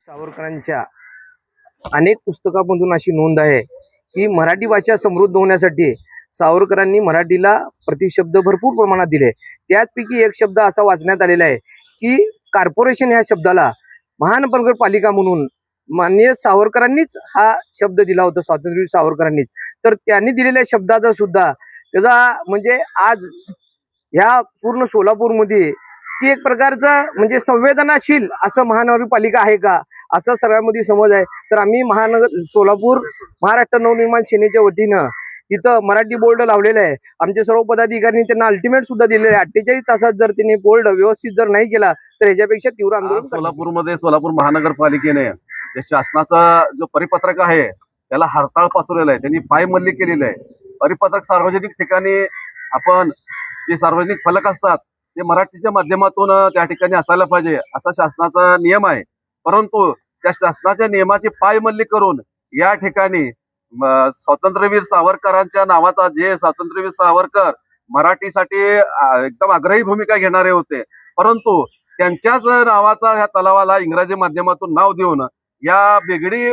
सावरकरांच्या अनेक पुस्तकांमधून अशी नोंद आहे की मराठी भाषा समृद्ध होण्यासाठी सावरकरांनी मराठीला प्रतिशब्द भरपूर प्रमाणात दिले। त्याचपैकी एक शब्द असा वाचण्यात आलेला आहे की कॉर्पोरेशन ह्या शब्दाला महानगरपालिका म्हणून माननीय सावरकरांनीच हा शब्द दिला होता, स्वातंत्र्यवीर सावरकरांनीच। तर त्यांनी दिलेल्या शब्दाचा सुद्धा त्याचा म्हणजे आज ह्या पूर्ण सोलापूरमध्ये ती एक प्रकारचा म्हणजे संवेदनाशील असं महानगरपालिका आहे का असं सगळ्यांमध्ये समज आहे। तर आम्ही सोलापूर महाराष्ट्र नवनिर्माण सेनेच्या वतीनं इथं मराठी बोर्ड लावलेला आहे। आमचे सर्व पदाधिकाऱ्यांनी त्यांना अल्टिमेट सुद्धा दिलेले आहे। 48 तासात जर त्यांनी बोर्ड व्यवस्थित जर नाही केला तर ह्याच्यापेक्षा तीव्र आंदोलन सोलापूरमध्ये सोलापूर महानगरपालिकेने जे शासनाचा जो परिपत्रक आहे त्याला हरताळ पसरलेला आहे, त्यांनी पायमल्ली केलेली आहे। परिपत्रक सार्वजनिक ठिकाणी आपण जे सार्वजनिक फलक असतात ते मराठीच्या माध्यमातून त्या ठिकाणी असायला पाहिजे असा शासनाचा नियम आहे। परंतु त्या शासनाच्या नियमाची पायमल्ली करून या ठिकाणी स्वातंत्र्यवीर सावरकरांच्या नावाचा जे स्वातंत्र्यवीर सावरकर मराठीसाठी एकदम आग्रही भूमिका घेणारे होते, परंतु त्यांच्याच नावाचा ह्या तलावाला इंग्रजी माध्यमातून नाव देऊन या बेगडी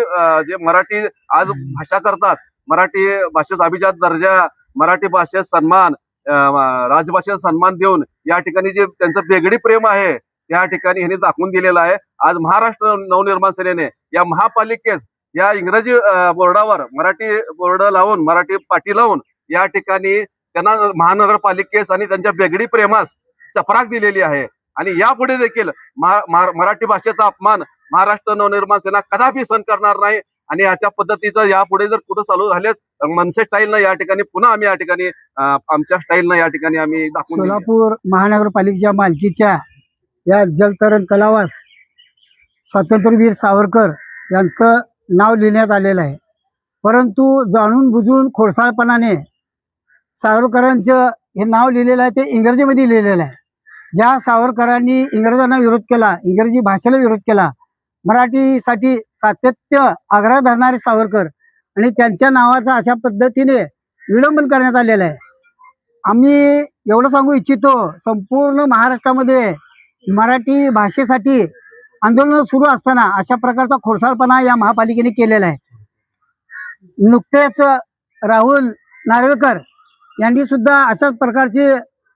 जे मराठी आज भाषा करतात, मराठी भाषेचा अभिजात दर्जा, मराठी भाषेत सन्मान, राजभाषेचा सन्मान देऊन या ठिकाणी जे त्यांचं बेगडी प्रेम आहे त्या ठिकाणी ह्यांनी दाखवून दिलेलं आहे। आज महाराष्ट्र नवनिर्माण सेनेने या महापालिकेस या इंग्रजी बोर्डावर मराठी बोर्ड लावून, मराठी पाटी लावून या ठिकाणी त्यांना महानगरपालिकेस आणि त्यांच्या बेगडी प्रेमास चपराक दिलेली आहे। आणि यापुढे देखील मराठी भाषेचा अपमान महाराष्ट्र नवनिर्माण सेना कदापि सहन करणार नाही। आणि याच्या पद्धतीचं यापुढे जर कुठं चालू झाले मनसे स्टाईलनं या ठिकाणी पुन्हा आम्ही या ठिकाणी आमच्या स्टाईलनं या ठिकाणी आम्ही दाखवून सोलापूर महानगरपालिकेच्या मालकीच्या या जलतरण तलावास स्वातंत्र्यवीर सावरकर यांचं नाव लिहिण्यात आलेलं आहे। परंतु जाणून बुजून खोडसाळपणाने सावरकरांचं हे नाव लिहिलेलं आहे ते इंग्रजीमध्ये लिहिलेलं आहे। ज्या सावरकरांनी इंग्रजांना विरोध केला, इंग्रजी भाषेला विरोध केला, मराठीसाठी सातत्य आग्रह धरणारे सावरकर आणि त्यांच्या नावाचा अशा पद्धतीने विडंबन करण्यात आलेलं आहे। आम्ही एवढं सांगू इच्छितो, संपूर्ण महाराष्ट्रामध्ये मराठी भाषेसाठी आंदोलन सुरू असताना अशा प्रकारचा खोडसाळपणा या महापालिकेने केलेला आहे। नुकतेच राहुल नार्वेकर यांनी सुद्धा अशाच प्रकारचे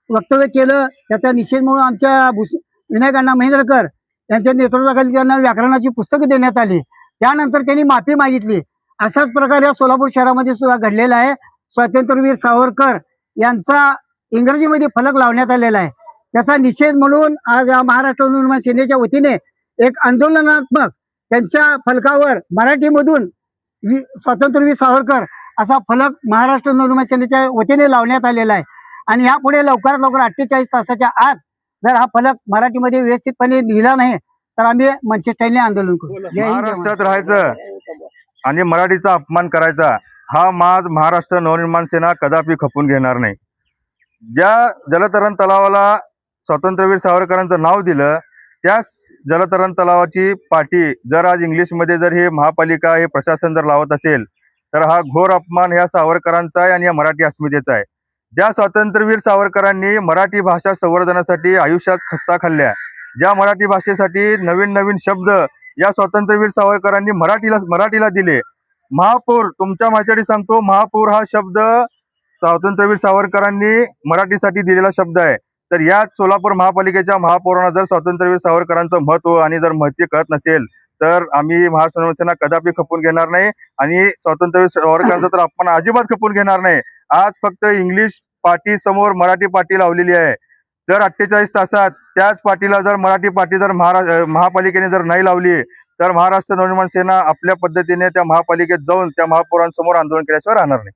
वक्तव्य केलं। त्याचा निषेध म्हणून आमच्या विनायक अण्णा महेंद्रकर यांच्या नेतृत्वाखाली त्यांना व्याकरणाची पुस्तकं देण्यात आली, त्यानंतर त्यांनी माफी मागितली। अशाच प्रकारे सोलापूर शहरामध्ये सुद्धा घडलेला आहे। स्वातंत्र्यवीर सावरकर यांचा इंग्रजीमध्ये फलक लावण्यात आलेला आहे, त्याचा निषेध म्हणून आज महाराष्ट्र नवनिर्माण सेनेच्या वतीने एक आंदोलनात्मक त्यांच्या फलकावर मराठीमधून स्वातंत्र्यवीर सावरकर असा फलक महाराष्ट्र नवनिर्माण सेनेच्या वतीने लावण्यात आलेला आहे। आणि यापुढे लवकरात लवकर 48 तासाच्या आत जर हा फलक मराठीमध्ये व्यवस्थितपणे लिहिला नाही तर आम्ही मनसे स्टाईलने आंदोलन करू। महाराष्ट्रात राहायचं आणि मराठीचा अपमान करायचा हा माज महाराष्ट्र नवनिर्माण सेना कदापि खपून घेणार नाही। ज्या जलतरण तलावाला स्वातंत्र्यवीर सावरकरांचं नाव दिलं त्या जलतरण तलावाची पाटी जर आज इंग्लिशमध्ये जर हे महापालिका हे प्रशासन जर लावत असेल तर हा घोर अपमान ह्या सावरकरांचा आहे आणि या मराठी अस्मितेचा आहे। ज्या स्वातंत्र्यवीर सावरकरांनी मराठी भाषा संवर्धनासाठी आयुष्यात खस्ता खाल्ल्या, ज्या मराठी भाषेसाठी नवीन नवीन शब्द या स्वातंत्र्यवीर सावरकरांनी मराठीला दिले। महापौर, तुमच्या माझ्यासाठी सांगतो, महापौर हा शब्द स्वातंत्र्यवीर सावरकरांनी मराठीसाठी दिलेला शब्द आहे। तर याच सोलापूर महापालिकेच्या महापौरांना जर स्वातंत्र्यवीर सावरकरांचं महत्व आणि जर महती कळत नसेल तर आम्ही महाराष्ट्र नवनिर्माण सेना कदापि खपून घेणार नाही आणि स्वातंत्र्यवीर सावरकरांचा तर आपण अजिबात खपून घेणार नाही। आज फक्त इंग्लिश पाटी समोर मराठी पाटी लावलेली आहे। जर 48 तासात त्याच पाटीला जर मराठी पाटी जर महापालिकेने जर नाही लावली तर महाराष्ट्र नवनिर्माण सेना आपल्या पद्धतीने त्या महापालिकेत जाऊन त्या महापौरांसमोर आंदोलन केल्याशिवाय राहणार नाही।